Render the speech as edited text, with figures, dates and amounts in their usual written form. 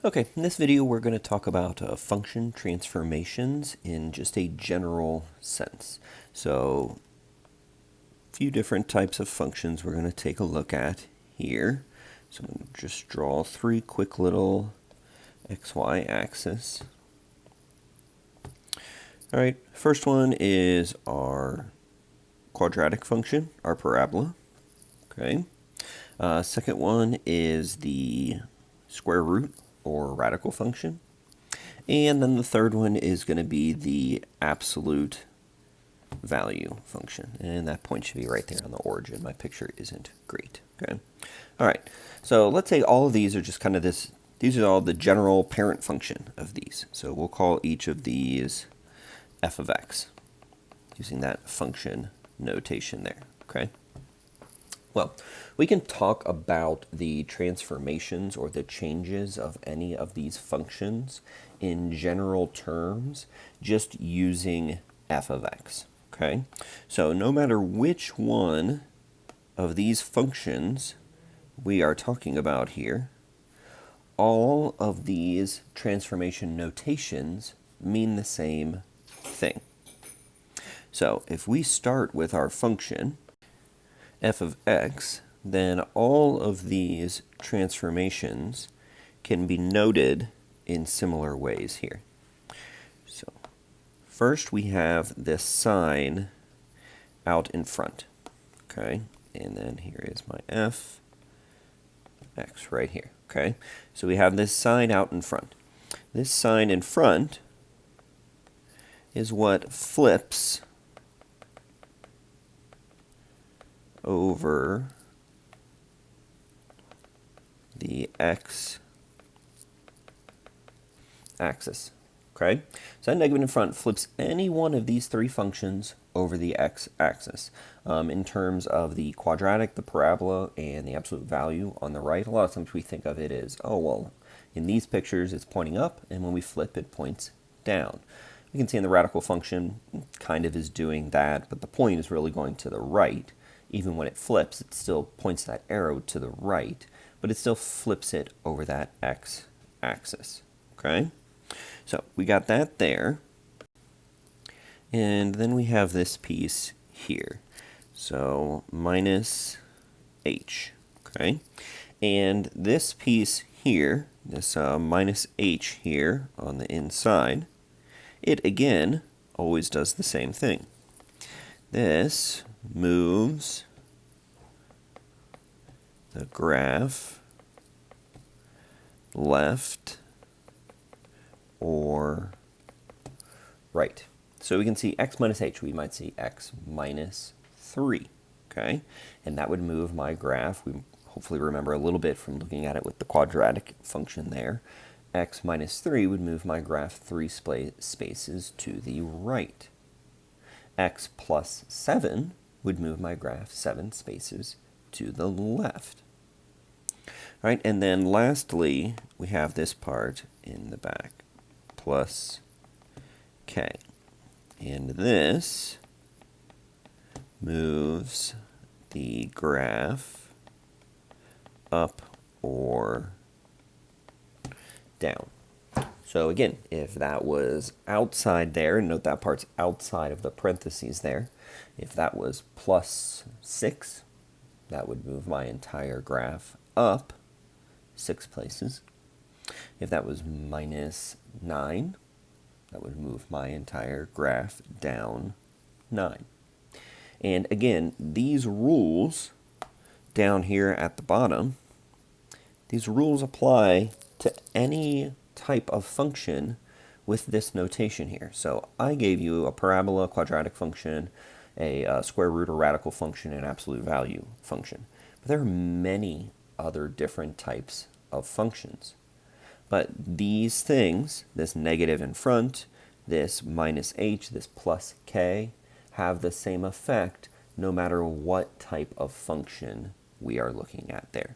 Okay, in this video we're going to talk about function transformations in just a general sense. So, a few different types of functions we're going to take a look at here. So I'm going to just draw three quick little xy axis. All right, first one is our quadratic function, our parabola. Okay. Second one is the square root or radical function. And then the third one is going to be the absolute value function. And that point should be right there on the origin. My picture isn't great. Okay. All right. So let's say all of these are just kind of this. These are all the general parent function of these. So we'll call each of these f of x using that function notation there. Okay. Well, we can talk about the transformations or the changes of any of these functions in general terms just using f of x, okay? So no matter which one of these functions we are talking about here, all of these transformation notations mean the same thing. So if we start with our function, f of x, then all of these transformations can be noted in similar ways here. So first we have this sign out in front, okay? And then here is my f x right here, okay? So we have this sign out in front. This sign in front is what flips over the x axis, okay? So that negative in front flips any one of these three functions over the x axis. In terms of the quadratic, the parabola, and the absolute value on the right, a lot of times we think of it as, oh, well, in these pictures it's pointing up, and when we flip it points down. You can see in the radical function kind of is doing that, but the point is really going to the right. Even when it flips, it still points that arrow to the right, but it still flips it over that x-axis, okay? So we got that there. And then we have this piece here. So minus h, okay? And this piece here, this minus h here on the inside, it again always does the same thing. This moves the graph left or right. So we can see x minus h, we might see x minus 3, okay? And that would move my graph, we hopefully remember a little bit from looking at it with the quadratic function there. X minus 3 would move my graph 3 spaces to the right. X plus 7 would move my graph 7 spaces to the left. All right, and then lastly, we have this part in the back, plus k. And this moves the graph up or down. So again, if that was outside there, note that part's outside of the parentheses there. If that was plus 6, that would move my entire graph up 6 places. If that was minus 9, that would move my entire graph down 9. And again, these rules down here at the bottom, these rules apply to any type of function with this notation here. So I gave you a parabola, quadratic function, a square root or radical function, and absolute value function. But there are many other different types of functions. But these things, this negative in front, this minus h, this plus k, have the same effect no matter what type of function we are looking at there.